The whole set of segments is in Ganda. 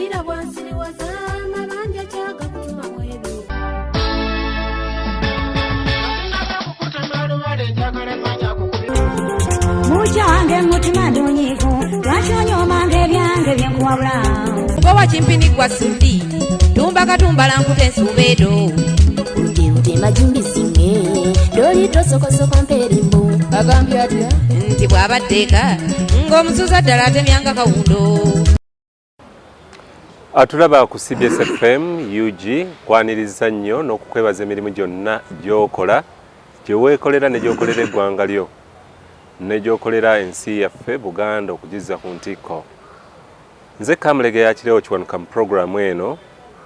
mpulira bwansiriwaza amabanja kyaga kutuma mwebyo. Mujange mutima ndonyiku lwashonyomange byange byenkuwabula ngoba chimpini kwa sindi tumba katumbala nkute nsubedo ute majimbisinge doli tosokosoko mperimbo agambye atya nti bw'abaddeka ng'omusuza ddala atemyanga kawundo. Atulaba ku CBS FM UG kwaniriza nnyo n'okukwebaza emirimu gyonna gy'okola gye weekolera ne gy'okolera eggwanga lyo ne gy'okolera ensi yaffe Buganda okugizza ku ntikko. Nze Kamulege yakirewo kiwanuka mu programu eno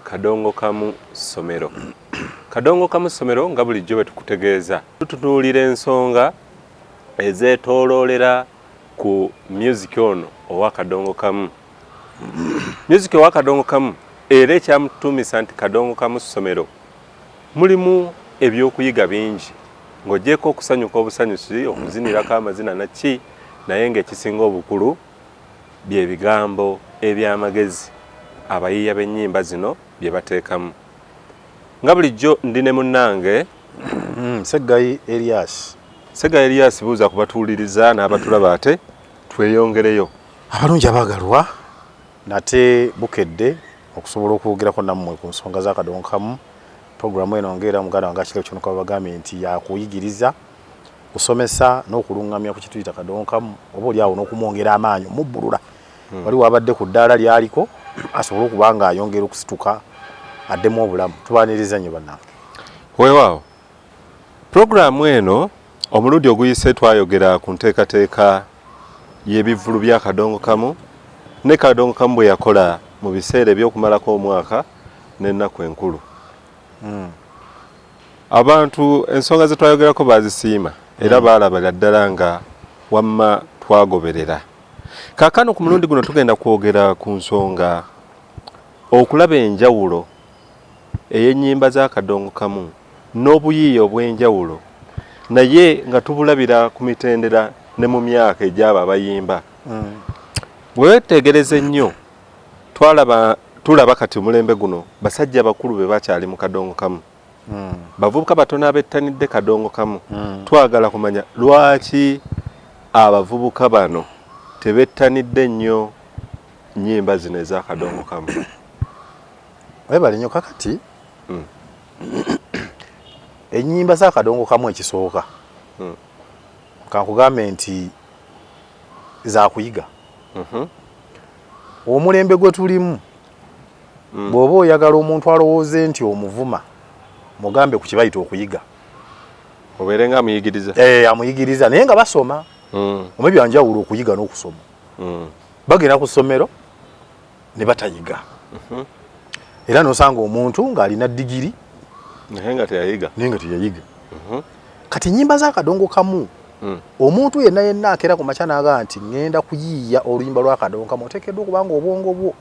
Kadongokamu ssomero. Kadongokamu ssomero nga bulijjo bwe tukutegeeza tutunuulira ensonga ezeetooloolera ku music ono owa Kadongokamu. Music owa Kadongokamu era ekyamutuumisa nti Kadongokamu ssomero mulimu ebyokuyiga bingi ng'ogyeko okusanyuka obusanyusi okuzinirako amazina naki naye ng'ekisinga obukulu bye bigambo eby'amagezi abayiiya b'ennyimba zino bye bateekamu. Nga bulijjo ndi ne munnange Seggayi Elias. Seggayi Elias buuza kubatuuliriza n'abatulaba ate tweyongereyo. Abalungi abaagalwa nate bukedde okusobola okwogerako nammwe ku nsonga za Kadongokamu. Programu eno ngera muganda wange akireko kyono kabagambye nti yakuyigiriza kusomesa n'okulungamya ku kituyita Kadongokamu oba oli awo n'okumwongera amaanyi mubbulula wali wabadde ku ddaala lyaliko asobola okuba nga ayongera okusituka addemu obulamu. Tubaaniriza nnyo bannange. Weewaawo programu eno omulundi oguyise twayogera ku nteekateeka y'ebivvulu bya Kadongokamu ne Kadongokamu bwe yakola mu biseera eby'okumalako omwaka n'ennaku enkulu. Abantu ensonga ze twayogerako bazisiima era baalabira ddala nga wamma twagoberera. Kaakano ku mulundi guno tugenda kwogera ku nsonga okulaba enjawulo ey'ennyimba za Kadongokamu n'obuyiiya obw'enjawulo naye nga tubulabira ku mitendera ne mu myaka egy'abo abayimba. Bwe weetegereza ennyo tulaba kati omulembe guno basajja bakulu be bakyali mu Kadongokamu. Bavubuka batono abetanidde Kadongokamu. Twagala kumanya lwaki abavubuka bano tebettanidde nnyo nnyimba zino eza Kadongokamu. Webale nnyo kakati ennyimba za Kadongokamu ekisooka kankugambe nti za kuyiga. Omulembe gwe tulimu bw'oba oyagala omuntu alowooze nti omuvuma mugambe ku kibayita okuyiga obeere nga amuyigiriza. Amuyigiriza naye nga basoma omu byanjawulo okuyiga n'okusoma. Bagenda ku ssomero ne batayiga era n'osanga omuntu ng'alina digiri naye nga teyayiga. Kati ennyimba za Kadongokamu omuntu yenna akeera ku makya n'agamba nti ŋŋenda kuyiiya oluyimba lwa Kadongokamu oteekeddwa okuba nga obwongo bwo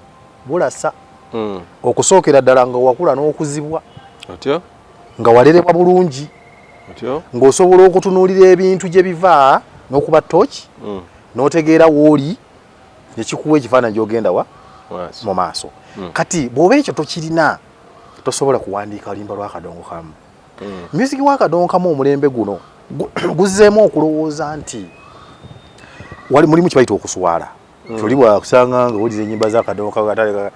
bulasa okusookera ddala nga wakula n'okuzibwa otyo nga walerebwa bulungi otyo ng'osobola okutunuulira ebintu gye biva n'okuba tooki n'otegeera w'oli ne kikuwa ekifaananyi gy'ogenda mu maaso. Kati bw'oba ekyo tokirina tosobola kuwandiika oluyimba lwa Kadongokamu. Music wa Kadongokamu omulembe guno guzzeemu okulowooza nti wali mulimu kibayita okuswala. Toli bwakusanga nga wulira ennyimba za Kadongokamu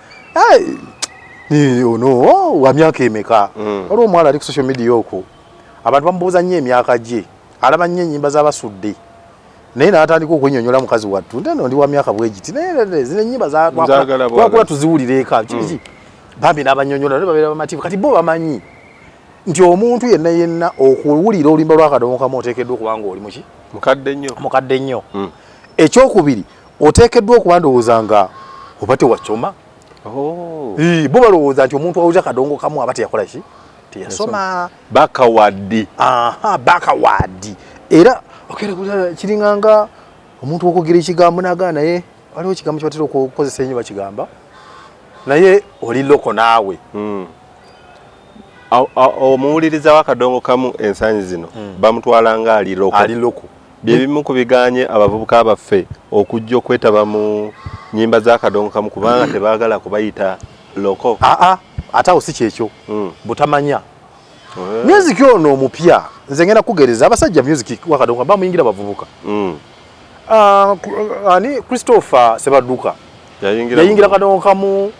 ono wa myaka emeka. Waliwo omuwala ali ku social media okwo abantu bamubuuza nnyo emyaka gye alaba nnyo ennyimba z'abasudde naye n'atandika okwennyonnyola mukazi wattu nti ndi wa myaka bwegiti naye zino ennyimba twakula tuziwulira eka kiki bambi n'abannyonnyola babeera bamativu. Kati bo bamanyi nti omuntu yenna okuwulira oluyimba lwa Kadongokamu oteekeddwa okuba nga oli muki mukadde nnyo. Ekyokubiri oteekeddwa okuba ndowooza nga oba tewacoma. Bo balowooza nti omuntu awuza Kadongokamu aba teyakola ki teyasoma bakawaddi. Bakawaddi era kiringanga omuntu okwogera ekigambo n'agaa naye waliwo ekigambo kibatera okukozesa ennyo bakigamba naye oli loko naawe. Omuwuliriza wa Kadongokamu ensanyi zino bamutwala nga ali loko. Bye bimu ku biganye abavubuka abaffe okujja okwetaba mu nyimba za Kadongokamu kubanga tebaagala kubayita loko. Ate awo si kyekyo butamanya music ono omupya nze ngenda kugereza abasajja music wa Kadongokamu bamuyingira bavubuka. Ani Christopher Sebaduka yayingira Kadongokamu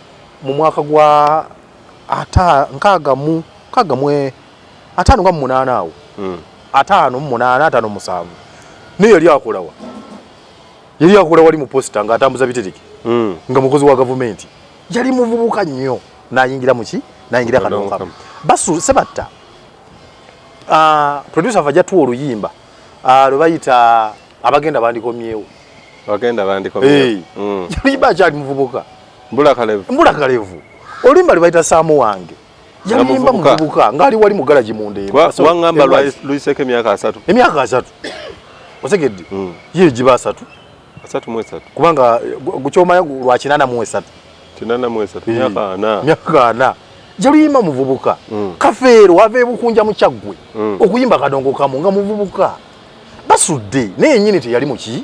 mu mwaka gwa nkagamu 58 awo 58 niyo yali akola wali mu posta ng'atambuza bitereke nga mukozi wa gavumenti yali muvubuka nnyo n'ayingira n'ayingira Kadongokamu basu sebatta producer vajja tuwa oluyimba lwe bayita abagenda bandikomyewo yaliba kyali muvubuka mbula kalevu oluyimba lwe bayita saamu wange yalimba muvubuka ngali wali mu garaji mundeeba wangamba luyiseko emyaka 3 osegedde ye jiba 3 kubanga gukyomanya lwa 83 myaka 4 jaluyimba muvubuka kafeero wave bukunja mu kyaggwe okuyimba Kadongokamu nga muvubuka basudde naye nyini teyali muki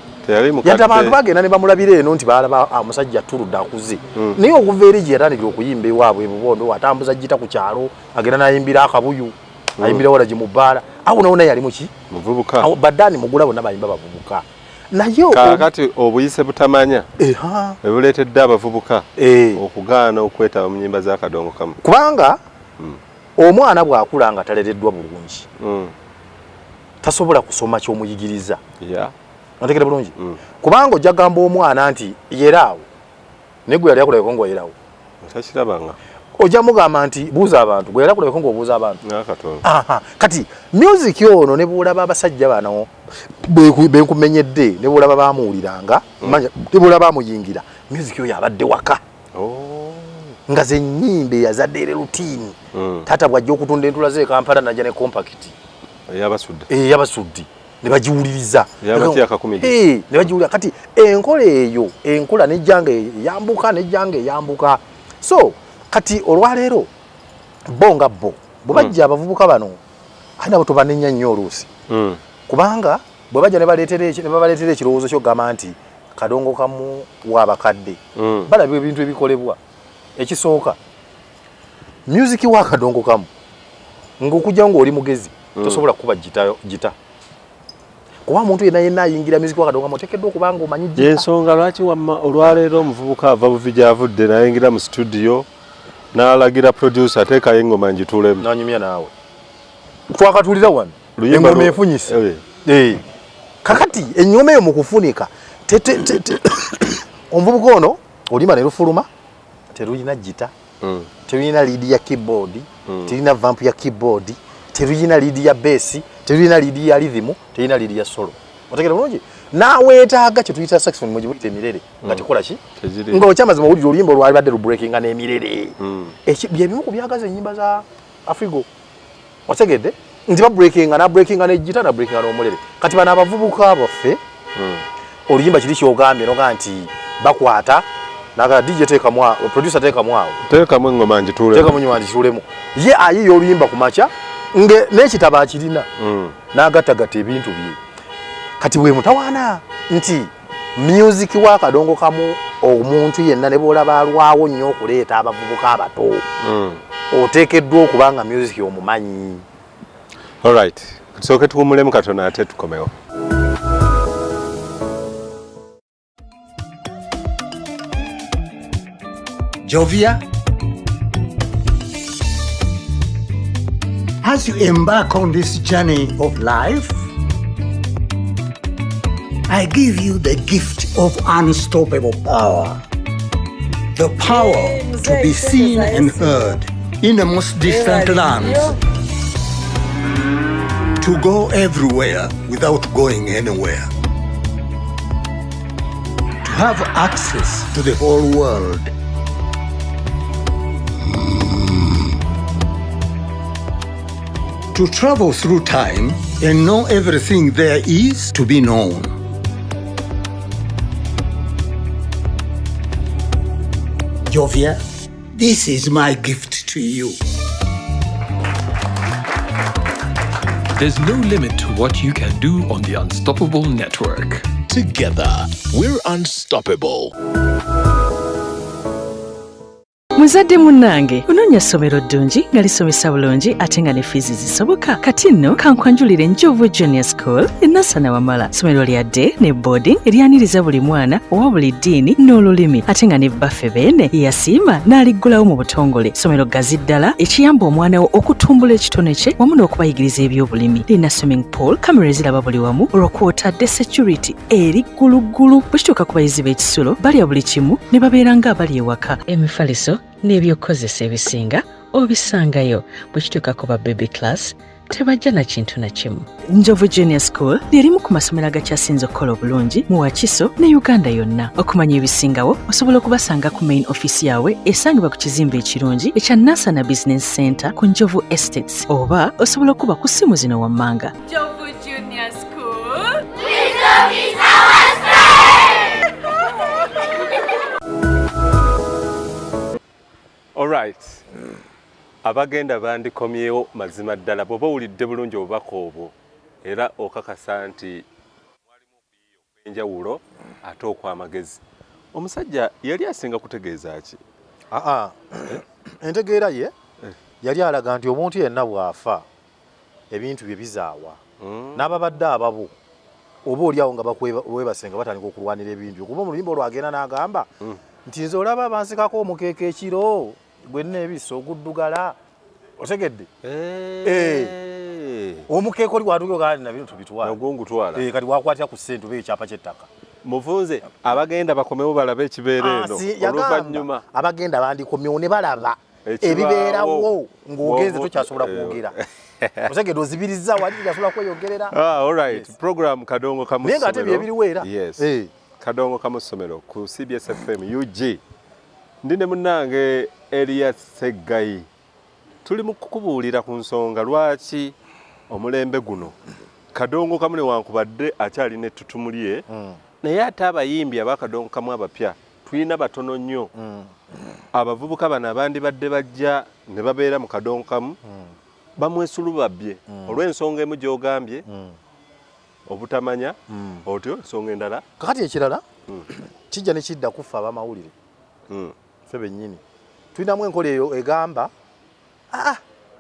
yata abantu bagenda ne bamulabira eno nti balaba omusajja tuludde akuze naye okuva eri gye yatandikira okuyimba ewaabwe bubondo atambuza jjita ku kyalo agenda nayimbira akabuyu ayimbira wala gye mu bbaala awo nawo naye yali muki muvubuka baddaani mugula bonna bayimba bavubuka naye kakati obuyise butamanya ebuleetedde abavubuka okugaana okwetaba mu nnyimba za Kadongokamu kubanga omwana bw'akula nga talereddwa bulungi tasobola kusoma ky'omuyigiriza otegere bulungi kubanga ojja gamba omwana nti yeraawo naye gwe yali akulabeko ng'oyeraawo takirabanga ojja mugamba nti buuza abantu gwe yali akulabeko ng'obuuza abantu kati music ono ne bulaba abasajja bano benkumenyedde ne bulaba bamuwuliranga ne bulaba bamuyingira music oyo abadde waka nga ze nnyimba yazadde ere rutiini taata bw'ajja okutunda entula ze Kampala najja ne compacti eyabasudde ne bagiwuliriza ne bagiwulira kati enkola eyo nejjanga eyambuka so kati olwaleero bo bwebajja abavubuka bano nabo tubanenya nnyo oluusi kubanga bwe bajja ne babaleetera ekirowoozo ky'okugamba nti Kadongokamu w'abakadde balaba ebintu ebikolebwa ekisooka music wa Kadongokamu ng'okujja ng'oli mugezi tosobola kuba gita kuba omuntu yenna ayingira music wa Kadongokamu oteekeddwa okuba ng'omanyi gita ensonga lwaki wamma olwaleero omuvubuka ava buvi gy'avudde n'ayingira mu studio n'alagira producer ateekayo engoma ngituulemu nanyumya naawe twakatulira wano engoma efunyise kakati ennyoma eyo mu kufunika omuvubuka ono olima ne lufuluma terulina gita terulina lead ya keyboard terulina vamp ya keyboard terulina lead ya bass terulina lead ya rhythm terulina lead ya solo otegera bulungi naweetaaga kye tuyita saxophone mu gibuyita emirere nga kikola ki ng'okyamazima owulira oluyimba olwali badde lubreakinga n'emirere byebimu ku byagaza ennyimba za Afrigo otegedde nti babreakinga n'ejjita nabreakinga n'omulere kati bano abavubuka baffe oluyimba kiri kyogambye noga nti bakwata naga DJ producer teekamu awo teekamu engoma ngituulemu ye ayiye oluyimba ku makya n'ekitabo akirina n'agattagatta ebintu bye kati bwe mutawaana nti music wa Kadongokamu omuntu yenna ne bw'olaba alwawo nnyo okuleeta abavubuka abato oteekeddwa okuba nga music omumanyi. Alright, tusooke tuwumulemu katono ate tukomewo. Jovia, as you embark on this journey of life, I give you the gift of unstoppable power. The power to be seen and heard in the most distant lands. To go everywhere without going anywhere. To have access to the whole world. To travel through time and know everything there is to be known. Jovia, this is my gift to you. There's no limit to what you can do on the Unstoppable Network. Together, we're unstoppable. muzadde munnange onoonya ssomero ddungi nga lisomesa bulungi ate nga ne fiizi zisoboka kati nno kankwanjulire Njovu Junior School enasana wamala ssomero lya day ne boarding eryaniriza buli mwana owa buli ddiini n'olulimi ate nga ne baffe beene yasiima n'aliggulawo mu butongole ssomero ggazi ddala ekiyamba omwana wo okutumbula ekitone kye wamu n'okubayigiriza ebyobulimi lirina swimming pool kamera eziraba buli wamu olwokwotadde security eri gguluggulu bwe kituuka ku bayizi b'ekisulo balya buli kimu ne babeera nga abali ewaka emifaliso n'ebyokukozesa ebisinga obisangayo bwe kituuka ku ba baby class tebajja na kintu na kimu. Njovu Junior School lyerimu ku masomero agakyasinze okukola obulungi mu Wakiso ne Uganda yonna. Okumanya ebisingawo osobola okubasanga ku main office yaabwe esangibwa ku kizimbe ekirungi ekya Nasana Business Center ku Njovu Estates oba osobola okuba ku ssimu zino wammanga. Njovu Junior School. Wisdom is our strength! All right. Abagenda bandikomyewo mazima ddala bw'oba owulidde bulungi obubaka obwo era okakasa nti mwalimu okuyiiya okw'enjawulo ate okw'amagezi. Omusajja yali asinga kutegeeza ki? Entegeera ye yali alaga nti omuntu yenna bw'afa ebintu bye bizaawa n'ababadde ababo oba oliawo nga bakwebasenga batandika okulwanira ebintu kuba mu luyimba olwo agenda n'agamba nti nze olaba bansikako omukeeka ekiro gwenna ebiso oguddugala otegedde omukeeka oli watuga na bino tubitwala ogungutwala kati wakwatira ku ssente oba ekyapa ky'ettaka muvuze abagenda bakomewo balabe ekibeera eno oluvannyuma abagenda bandikomyewo ne balaba ebibeerawo ng'ogenze tokyasobola kwogera otegedde ozibirizza wali tokyasobola kweyogerera. Alright, program Kadongokamu naye ng'ate byebiriwo era Kadongokamu ssomero ku CBS FM UG ndi ne munnange Elias Seggayi tuli mu kukubuulira ku nsonga lwaki omulembe guno Kadongokamu newankubadde akyalina ettutumu lye naye ate abayimbi abakadongokamu abapya tulina batono nnyo. Abavubuka bano abandibadde bajja ne babeera mu Kadongokamu bamwesulubabbye olw'ensonga emu gy'ogambye obutamanya otyo ensonga endala kakati ekirala kijja ne kidda kufa abamawulire ffe bennyini tulinamu enkola eyo egamba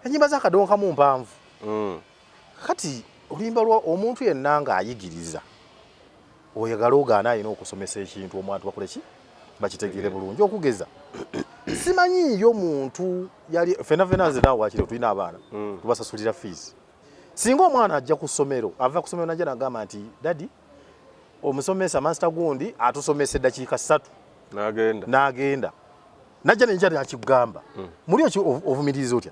enyimba za Kadongokamu mpanvu kati oluyimba lwa omuntu yenna ng'ayigiriza oyagala ogaana alina okusomesa ekintu omwantu bakole ki bakitegeere bulungi okugeza simanyiiyo muntu yali fena nze naawe wakiro tulina abaana tubasasulira fees singa omwana ajja ku ssomero ava ku ssomero najja nagamba nti dadi omusomesa master gundi atusomesa eddakiika 3 n'agenda najja nenja nakigamba muli ovumiriza otya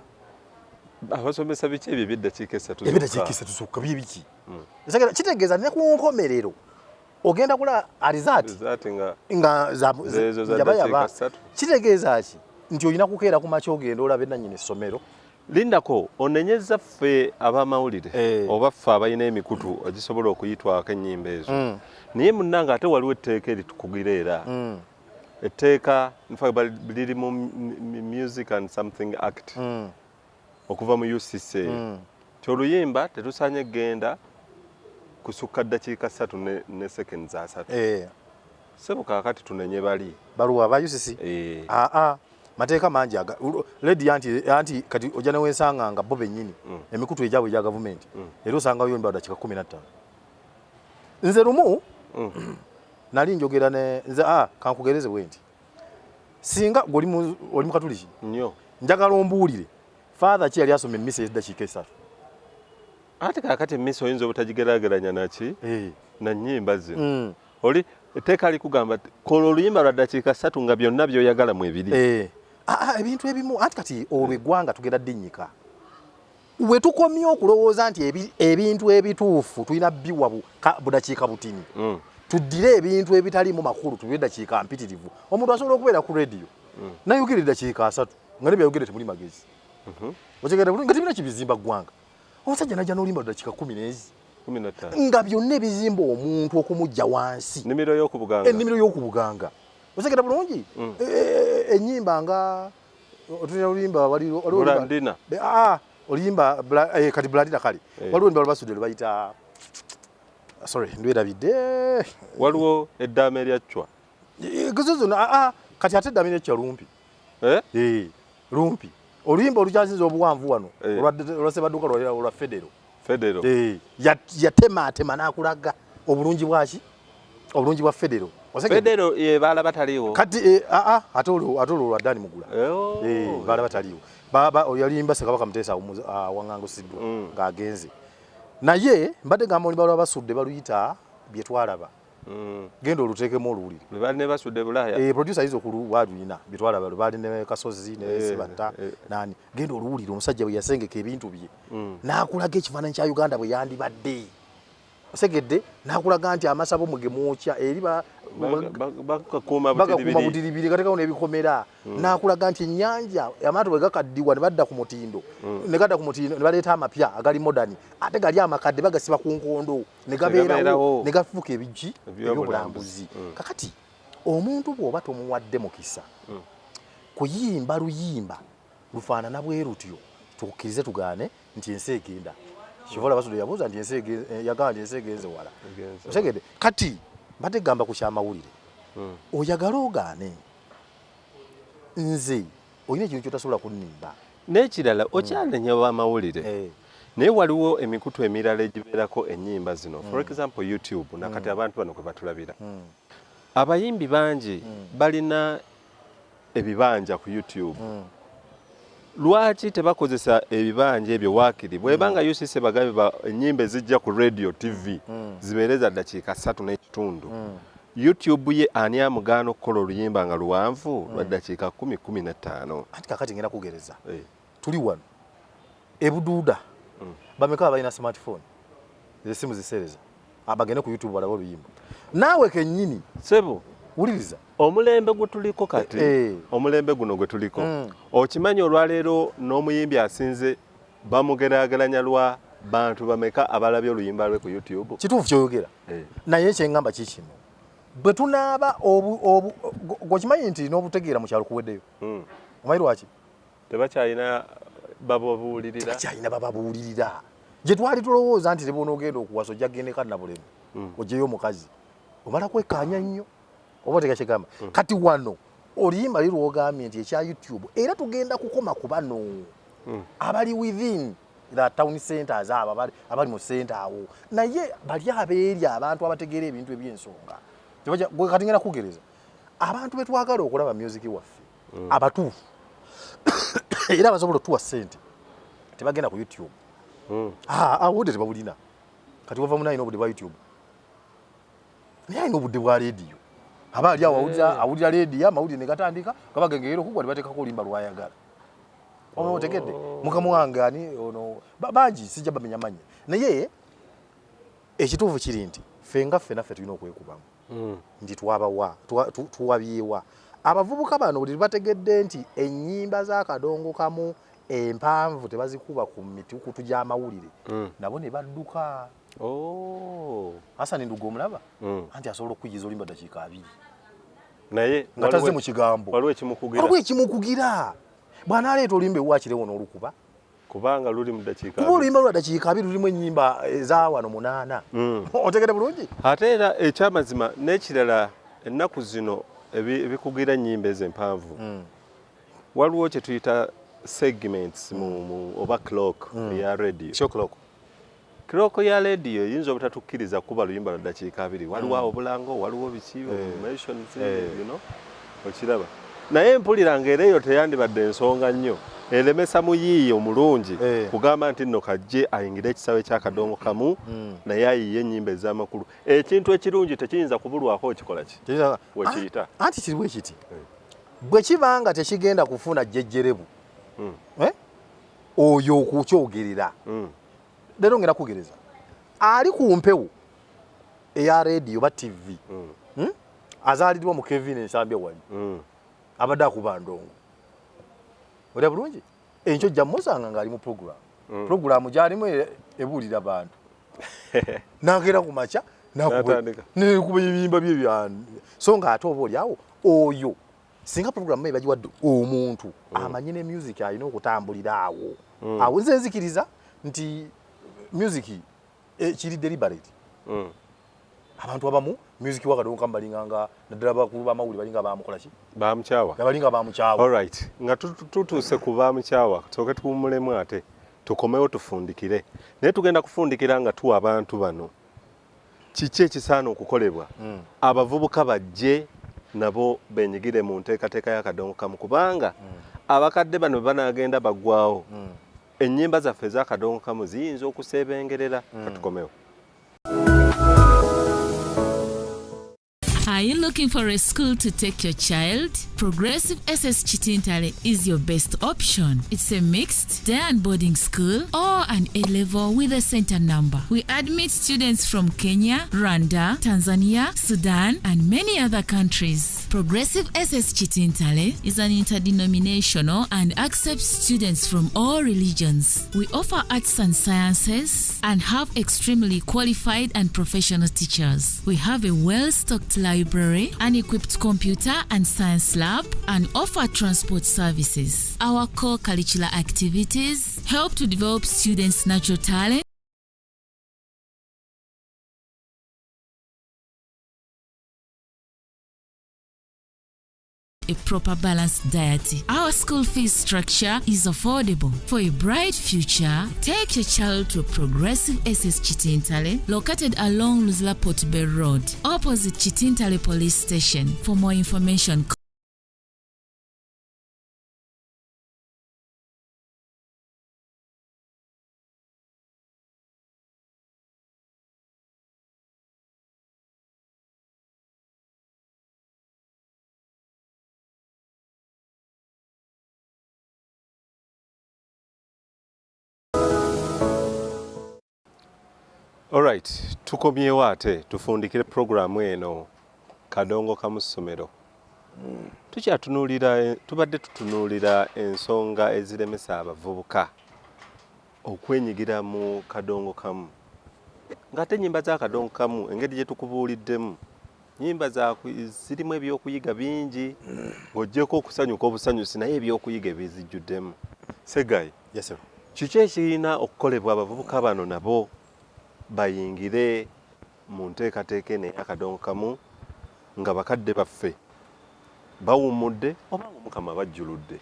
abasomesa biki ebyo by'eddakiika 3 ebiddakiika 3 zokka biki kitegeeza ne ku nkomerero ogenda kula alizati nga zabayaba kitegeeza ki nti olina kukeera ku makya ogenda olaba ennyini essomero lindako onenyeza ffe abamawulire oba ffe abalina emikutu egisobola okuyitwako ennyimba ezo naye munnanga ate waliwo etteeka eritukugira era etteeka liri mu Music and Something Act okuva mu UCC kyoluyimba tetusaanye genda kusukka ddakiika 3 ne seconds 3 sebo kakati tunenye bali baluwa ba UCC mateeka mangi lady anti kati ojja ne wensanga nga bo bennyini emikutu ejabwe egya gavumenti era osanga yo mbada kika 15 nze lumu nali njogera ne nze kankugereze bwenti singa oli mu katuliki nnyo njagala ombuulire father ki yali asoma emmisa eddakiika 3 ate kakati emmisa oyinza obutagigeraageranya naki na nnyimba zino oli etteeka likugamba kola oluyimba lwa ddakiika 3 nga byonna byoyagala mu ebiri ebintu ebimu anti kati olwo eggwanga tugenda ddinyika we tukomye okulowooza nti ebintu ebituufu tulina biwa budakiika butini tuddire ebintu ebitalimu makulu tubiwe eddakiika mpitirivu omuntu asobola okubeera ku rediyo nayogera eddakiika 3 nga ne byayogere temuli magezi okigenda bulungi nga tebina kibizimba ggwanga omusajja najja n'olimba ddakiika 10 nga byonna ebizimba omuntu okumujja wansi ennimiro y'okubuganga osegera bulungi ennyimba nga otulina oluyimba Bulandina oluyimba kati Bulandina kale waliwo oluyimba lwebasudde lwebayita sorry ndwerabidde waliwo eddaama eryacwa zozona kati ate eddaama eryacwa lumpi lumpi oluyimba olukyasinza obuwanvu wano olwasebaduka lwa federo yatema n'akulaga obulungi bwaki obulungi bwa federo baala bataliwo kati ate olwo lwaddani mugula baala bataliwo yalimba Ssekabaka Muteesa waŋŋangusiddwa ng'agenze naye mbadde gamba oli balwa basudde baluyita bye twalaba genda oluteekemu oluwulire baali ne basudde Bulaaya producer yizo waluyina bye twalaba baali ne Kasozi ne Sebatta nani genda oluwulire omusajja bwe yasengeka ebintu bye n'akulaga ekifaananyi kya Uganda bwe yandibadde osegedde n'akulaga nti amasabo mugemwokya eri bagakuuma budiribiri gatekako n'ebikomera n'akulaga nti ennyanja amaato bwe gakaddiwa ne badda ku mutindo ne baleeta amapya agali modani ate gali amakadde bagasiba ku nkondo ne gabeerawo ne gafuuka ebigi ebyobulambuzi kakati omuntu bw'oba tomuwadde mukisa kuyimba luyimba lufaanana bwe rutyo tukkirize tugaane nti ensi egenda Kivola basudo yabuuza nti yagamba nti ensi egenze wala osegedde kati mbadde gamba ku kyamawulire oyagala ogaane nze olina ekintu kyotasobola kunnimba n'ekirala okyanenya b'amawulire naye waliwo emikutu emirala egibeerako ennyimba zino for example YouTube nakati abantu bano kwe batulabira abayimbi bangi balina ebibanja ku YouTube lwaki tebakozesa ebibanja ebyo waakiri bwebanga yusise bagabe ennyimba ezijja ku radio TV zibeereza ddakiika 3.5 YouTube ye ani amugaana okukola oluyimba nga luwanvu lwa ddakiika 10-15 anti kakati ngenda kugereza tuli wano ebuduuda bameka abalina smartphone ezisimu ziseereza abagende ku YouTube balaba oluyimba naawe kennyini sebo wuliriza omulembe gutuliko kati omulembe guno gwe tuliko okimanyi olwaleero n'omuyimbi asinze bamugeraageranya lwa bantu bameka abalabye oluyimba lwe ku YouTube kituufu kyoyogera naye ekyeŋŋamba kikino bwe tunaaba gwekimanyi nti n'obutegeera mu kyalo kuweddeyo omanyi lwaki tebakyalina bababuulirira gye twali tulowooza nti tebwonoogenda okuwasa ojja gendeka nabulemu ogyeyo omukazi omala kwekaanya nnyo oba otegakigamba kati wano oluyimba lirwogambye nti ekya YouTube era tugenda kukoma ku bano abali within the town centers abali mu center awo naye bali abeeri abantu abategeera ebintu eby'ensonga gwe kati ngenda kugereza abantu betwagala okulaba music waffe abatuufu era abasobola otuwa ssente tebagenda ku YouTube obudde tebabulina kati wava munayina obudde bwa YouTube naye alina obudde bwa rediyo aba ali awo awulira rediyo amawulire ne gatandika gabagengera okugwa ne bateekako olimba lwayagala oba otegedde mukama wange ani ono bangi sijja bamenya mannya naye ekituufu kiri nti ffe nga ffe naffe tulina okwekubamu nti tuwabyewa abavubuka bano buli bategedde nti ennyimba za Kadongokamu empanvu tebazikuba ku mitukutu gy'amawulire nabo ne badduka Hasani Ndugu omulaba anti asobola okuyiza olimba dakiika 2 naye nga tazze mu kigambo waliwo ekimukugira bw'anaaleeta olimba ewakirewo n'olukuba kubanga luli mu dakiika kuba oluyimba lwa dakiika 2 lulimu ennyimba eza wano 8 otegedde bulungi ate era ekyamazima n'ekirala ennaku zino ebikugira ennyimba ezo empanvu waliwo kye tuyita segments oba clock ya radio clock ya radio yinza obutatukkiriza kuba luyimba lwa dakiika 2 waliwo obulango waliwo biki okiraba naye mpulira ng'era eyo teyandibadde ensonga nnyo elemesa muyiiyo omulungi kugamba nti nno kajje ayingire ekisawe kya Kadongokamu naye ayiye ennyimba ez'amakulu ekintu ekirungi tekiyinza kubulwako okikola ki wekiyita anti kiriwo ekiti bwe kibanga tekigenda kufuna jjejjerebu oyo okukyogerera leero ngenda kugereza ali ku mpewo eya rediyo ba TV azaaliddwa mu Kevin ensambya wali abadde akuba ndongo olya bulungi enkyo jja musanga ng'ali mu puroguramu gyalimu ebuulira abantu nagera ku makya nekuba ebiyimba bye so ng'ate oba oliawo oyo singa puroguramu eyo bagiwadde omuntu amanyi ne music alina okutambulira awo nze nzikiriza nti music kiri deliberate abantu abamu music wa Kadongokamu balinganga naddala bakulu b'amawulire balinga bamukola ki bamukyawa balinga bamukyawa. Alright, nga tutuuse ku bamukyawa soke tuwummulemu ate tukomewo tufundikire naye tugenda kufundikira nga tuwa abantu bano kiki ekisaana okukolebwa abavubuka bajje nabo benyigire mu nteekateeka ya Kadongokamu kubanga abakadde bano bwe banaagenda baggwawo ennyimba zaffe eza Kadongokamu ziyinza okuseebengerera. Katukomewo. Are you looking for a school to take your child? Progressive SS Chitintale is your best option. It's a mixed day and boarding school or an A-level with a center number. We admit students from Kenya, Rwanda, Tanzania, Sudan, and many other countries. Progressive SS Chitintale is an interdenominational and accepts students from all religions. We offer arts and sciences and have extremely qualified and professional teachers. We have a well-stocked library, an equipped computer and science lab, and offer transport services. Our core curricular activities help to develop students' natural talent, a proper balanced diet. Our school fees structure is affordable. For a bright future, take your child to Progressive SS Chitintale, located along Luzla Port Bay Road, opposite Chitintale Police Station. For more information, Alright, tukomyewo ate tufundikire programu eno Kadongokamu ssomero. Tubadde tutunuulira ensonga eziremesa abavubuka okwenyigira mu Kadongokamu. Ng'ate ennyimba za Kadongokamu engeri gye tukubuuliddemu nnyimba zirimu ebyokuyiga bingi ng'oggyeko okusanyuka obusanyusi naye ebyokuyiga ebizijjuddemu. Segayi, yes sir. Kiki ekirina okukolebwa abavubuka bano nabo bayingire mu nteekateeka eno eya Kadongokamu nga bakadde baffe bawummudde oba Mukama bajjuludde,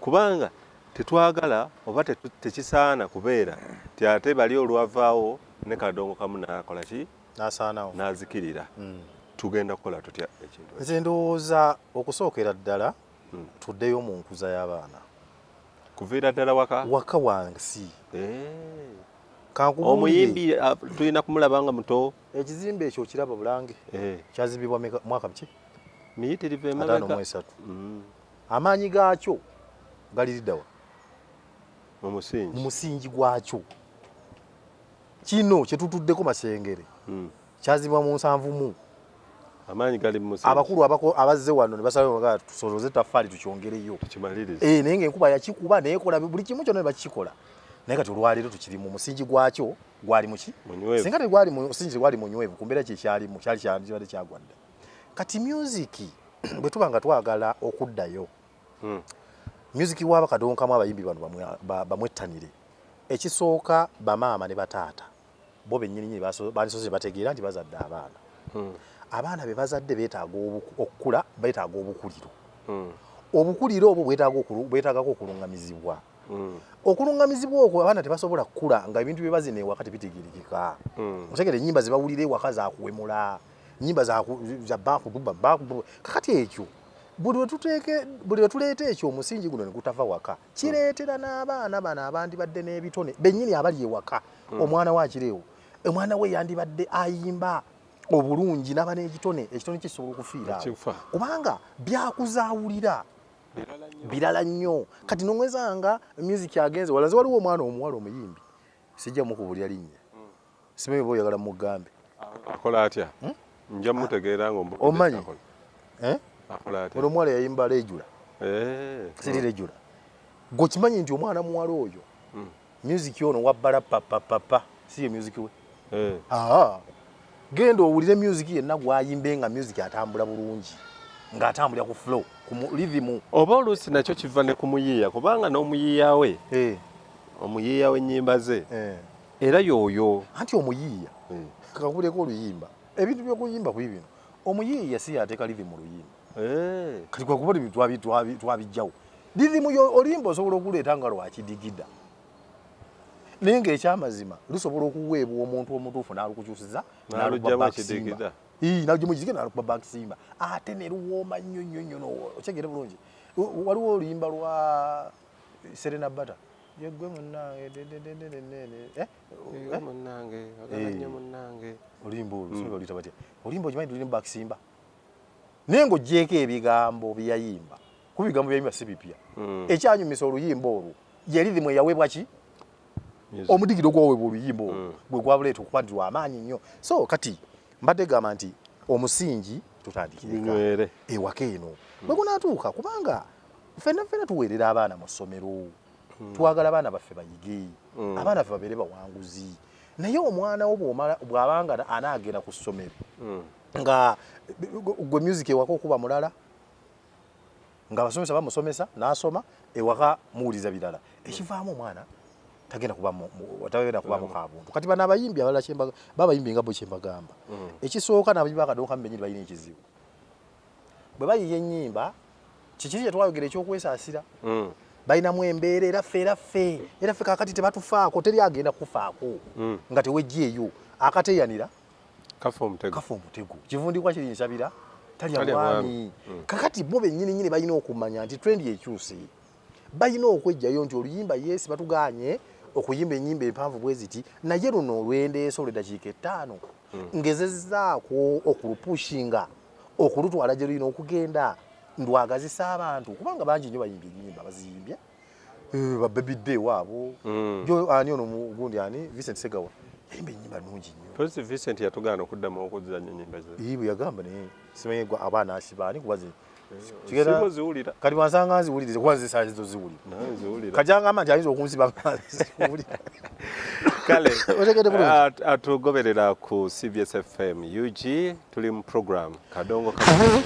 kubanga tetwagala oba tekisaana kubeera ti ate bali olwavaawo ne Kadongokamu n'akola ki n'asaanawo n'azikirira. Tugenda kukola tutya ekintu nze ndowooza okusookera ddala tuddeyo mu nkuza y'abaana kuviira ddala waka wansi. Omuyimbi tulina kumulaba nga muto. Ekizimbe ekyo kiraba Bulange kyazibibwa mwaka ki? Miyitirivu emabega. Amaanyi gaakyo galiriddawa mu musingi gwakyo. Kino kye tutuddeko Masengere kyazibwa mu 7 amaanyi gali mu musingi. Abakulu abazze wano ne basalawo nga tusoloze taffaali tukyongereyo tukimalirize. Naye ng'enkuba yakikuba neekola buli kimu kyonna ne bakikola. Naye kati olwaleero tukiri mu musingi gwakyo gwali muki? Singa tegwali musingi gwali munywevu kumbeera kyekyalimu kyali kyagwadde. Kati music bwe tuba nga twagala okuddayo music waba Kadongokamu abayimbi bano bamwettanire. Ekisooka bamaama ne bataata bo bennyini baalisoze bategeera nti bazadde abaana. Abaana be bazadde beetaaga okukula, beetaaga obukuliro. Obukuliro obwo bwetaagako okulungamizibwa. Okulungamizibwa okwo abaana tebasobola kukula nga ebintu bye bazina ewaka tebitegekeka. Otegere ennyimba ze bawulira ewaka zaakuwemula, nnyimba za baakuduba. Kakati ekyo buli we tuleeta ekyo omusingi guno ne gutava waka kireetera n'abaana bano abandibadde n'ebitone bennyini abali ewaka. Omwana waakireewo omwana we yandibadde ayimba obulungi n'aba n'ekitone, ekitone kisobola okufiira kubanga byakuzaawulira birala nnyo. Kati n'omwezanga music agenze walaze waliwo omwana omuwala omuyimbi sijja mukubulya linnya simanyi oba oyagala mugambe akola atya nja mutegeera nga omanyi akola atya omuwala yayimba lejula siri lejula gwe kimanyi nti omwana muwala oyo music ono wabbala papa siye music we genda owulire music yenna gwayimbe nga music atambula bulungi ng'atambulira ku flow ku rhythm. Oba oluusi nakyo kiva ne ku muyiiya kubanga n'omuyiiya we omuyiiya w'ennyimba ze era y'oyo anti omuyiiya kakubuleko oluyimba ebintu by'okuyimba ku bino omuyiiya si yateeka livi mu luyimba kati kwa kuba twabijjawo livi mu olimba osobola okuleeta nga lwakidigida naye ng'ekyamazima lusobola okuweebwa omuntu omutuufu n'alukukyusiza n'alugyamu ekidigida n'alugyamu ekidigida n'alukuba bakisimba ate ne luwooma nnyo okyegere bulungi waliwo oluyimba lwa Serena Bata yegwe munnange oluyimba olwo oluyita batya oluyimba okimanyi lulimu bakisimba naye ng'ogyeko ebigambo byeyayimba kuba ebigambo byeyayimba si bipya ekyanyumisa oluyimba olwo yeririmu eyaweebwa ki omudigido gwaweebwa oluyimba olwo gwe gwabuleeta okuba nti lw'amaanyi nnyo so kati mbadde gamba nti omusingi tutandikireka ewaka eno bwe gunaatuuka kubanga ffenna tuweerera abaana mu ssomero twagala abaana baffe bayige abaana baffe babeere bawanguzi naye omwana wo bw'abanga anaagenda ku ssomero nga gwe music ewaka okuba mulala ng'abasomesa bamusomesa n'asoma ewaka muwuliza birala ekivaamu omwana tagenda kuba mu kabuntu kati bano abayimbi abalala babayimbi nga bo kyembagamba ekisooka n'abayimbi bakadongokamu bennyini balina ekizibu bwe bayiya ennyimba kikiri kye twayogera ekyokwesaasira balinamu embeera eraffe kakati tebatufaako teri agenda kufaako nga tewejjeeyo akateeyanira kafa omutego kivundikwa kiri nsabira talya mwami kakati bo bennyini balina okumanya nti trendi ekyuse balina okwejjayo nti oluyimba yesi batuganye okuyimba ennyimba empanvu bwe ziti naye luno olwendeesa olw'eddakiika 5 ngezezzaako okulupushinga okulutwala gye lulina okugenda ndwagazisa abantu kubanga bangi nnyo bayimbye ennyimba baziyimbye babebidde ewaabo ani ono gundi ani Vincent Segawa yayimba ennyimba nnungi nnyo President Vincent yatugaana okuddamu okuzanya ennyimba ze bwe yagamba naye simanyi gwe abaana asibaani kuba sibo ziwulira kati wansanga nziwulirize kuba nzisa ziwulira kajangamba nti ayinza okunsiba ziwulira kale atugoberera ku CBS FM UG tuli mu program Kadongokamu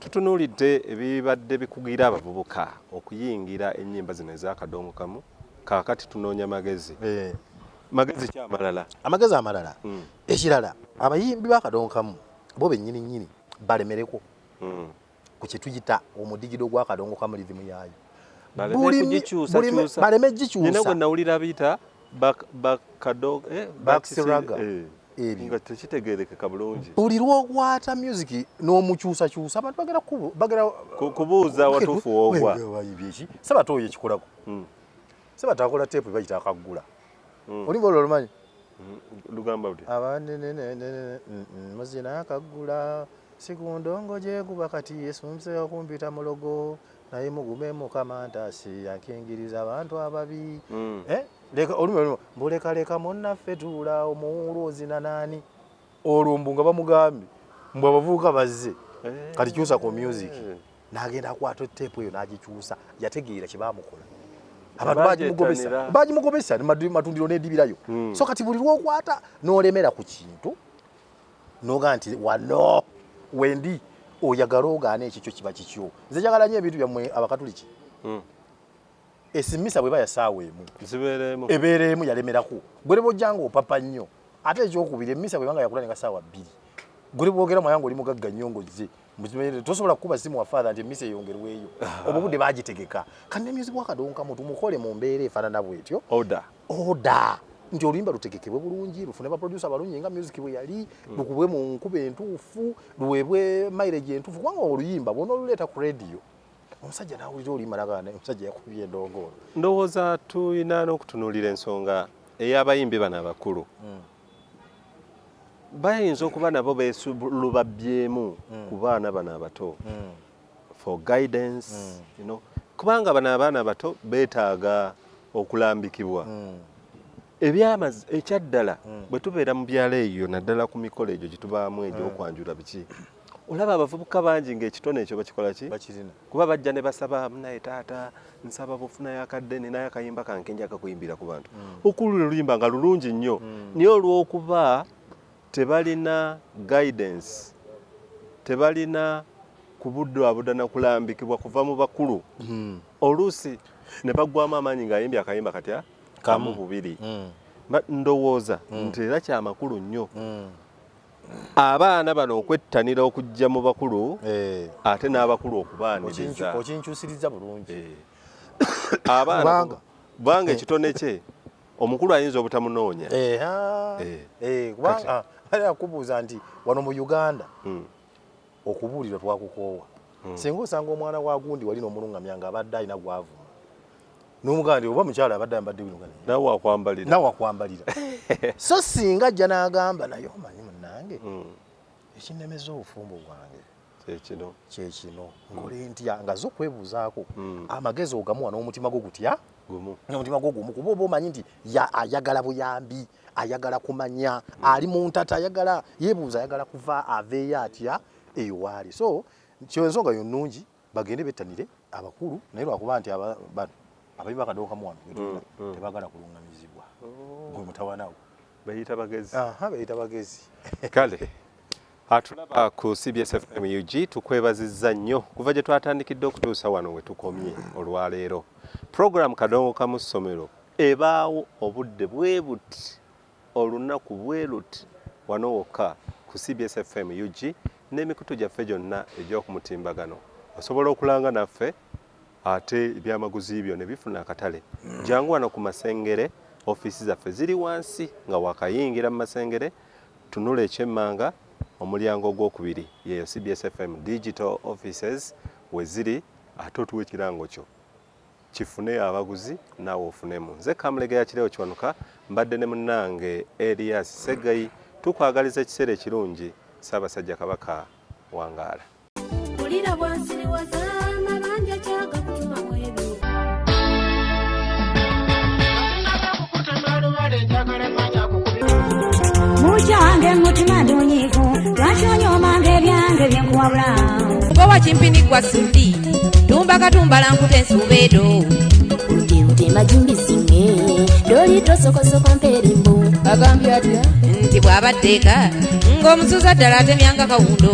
tutunuulidde ebibadde bikugira abavubuka okuyingira ennyimba zino eza Kadongokamu kaakati tunoonya magezi magezi ki amalala amagezi amalala ekirala abayimbi ba Kadongokamu bo bennyini balemereko ku kituyita omudigido gwa Kadongokamu livimu yaayo baleme gikyusa nina gwe nawulira biyita baksiraga nga tekitegeerekeka bulungi buli lwokwata music n'omukyusakyusa abantu bagera kubuuza watuufu woogwa eki sabatooyo ekikolako sabatakola teepu bayita akaggula olimba olwo lumanyi lugamba luti mazina akaggula sikundongo gyekuba kati esumseyo kumpita mulogo naye mugume mukamantasi yakingiriza abantu ababi leka olumwe mbulekaleka munnaffe tuula omuwuloozi nanaani olumbu nga bamugambye mbwe abavubuka bazze kati kyusa ku music n'agenda akwata teepu eyo n'agikyusa yategeera kye baamukola abantu bagimugobesa matundiro n'edibirayo so kati buli lwokwata n'olemera ku kintu noga nti wano wendi oyagala ogaana ekikyo kiba kikyo nze njagala nnyo ebintu byammwe abakatuliki esimisa bwe baya saawa emu ebeereemu yalemerako gwe bojjanga opapa nnyo ate ekyokubiri emmisa bwe banga yakula nga saawa 2 gwe bwogera mwayango oli mugagga nnyo ngozze tosobola kukuba simu wa father nti emmisa eyongerweeyo obwo budde bagitegeka kandi emyuzi gwa Kadongokamu tumukole mu mbeera efaanana bwetyo oda nti oluyimba lutegekebwe bulungi lufune baproducer balungi nga music bwe yali lukubwe mu nkuba entuufu luweebwe mileage entuufu kubanga oluyimba bwona oluleeta ku radio omusajja n'awulira oluyimba nagana omusajja yakubye endongoolo ndowooza tulina n'okutunuulira ensonga ey'abayimbi bano abakulu bayinza okuba nabo beesulubabyemu ku baana bano abato for guidance kubanga bano abaana abato beetaaga okulambikibwa ekyaddala bwe tubeera mu byalo eyo naddala ku mikolo egyo gye tubaamu egyo okwanjula biki olaba abavubuka bangi ng'ekitone ekyo bakikola ki kuba bajja ne basaba naye taata nsaba bufunayo akadde ninayo akayimba kange njagala kuyimbira ku bantu okuwulira oluyimba nga lulungi nnyo naye olw'okuba tebalina guidance tebalina kubuddaabudda na kulambikibwa kuva mu bakulu oluusi ne baggwamu amaanyi ng'ayimbye akayimba katya kamu bubiri ndowooza nti era kyamakulu nnyo abaana bano okwettanira okujja mu bakulu ate n'abakulu okubaaniriza okinkyusiriza bulungi abaana kubanga ekitone kye omukulu ayinza obutamunoonya kubanga ali akubuuza nti wano mu Uganda okubuulirwa twakukoowa singa osanga omwana wa gundi wali n'omulungamya ng'abadde alina gwavuma n'omuganda oba mukyala abadde ayambadde nawe wakwambalira so singa ajja n'agamba naye omanyi munnange ekinnemeza obufumbo bwange kyekino nkole ntya ngaze okwebuuzaako amagezi ogamuwa n'omutima gwo gutya n'omutima gwo gumu kuba oba omanyi nti ayagala buyambi ayagala kumanya ali mu ntata ayagala yeebuuza ayagala kuva aveeyo atya eyo waali so kyensonga yonnungi bagende bettanire abakulu naye lwakuba nti abayimba Kadongokamu wano tebagala kulungamizibwa gwe mutawanawo bayita bagezi bayita bagezi kale atulaba ku CBS FM UG tukwebazizza nnyo kuva gye twatandikidde okutuusa wano we tukomye olwaleero program Kadongokamu ssomero ebaawo obudde bwe buti olunaku bwe luti wano wokka ku CBS FM UG n'emikutu gyaffe gyonna egy'okumutimbagano osobola okulanga naffe ate ebyamaguzi byo ne bifuna akatale jangu wano ku Masengere ofiisi zaffe ziri wansi nga wakayingira mu Masengere tunula ekyemmanga omulyango ogwokubiri yeyo CBS FM digital offices we ziri ate otuwa ekirango kyo kifune abaguzi naawe ofunemu nze Kamulega ya Kireewo Kiwanuka mbadde ne munnange Elias Segayi tukwagaliza ekiseera ekirungi Ssaabasajja Kabaka wangaala Kulira bwansiriwaza amabanja kyaga kutuma mwebyo Mujange mutima ndonyiku lwaki ebyange byenkuwabula Kuba wakimpini gwa sudi tumba katumbala nkute ensubeedo Rute majumbisinge doli tosokosoko mperimbo agambye atya nti bw'abaddeeka ng'omusuza ddala atemyanga kawundo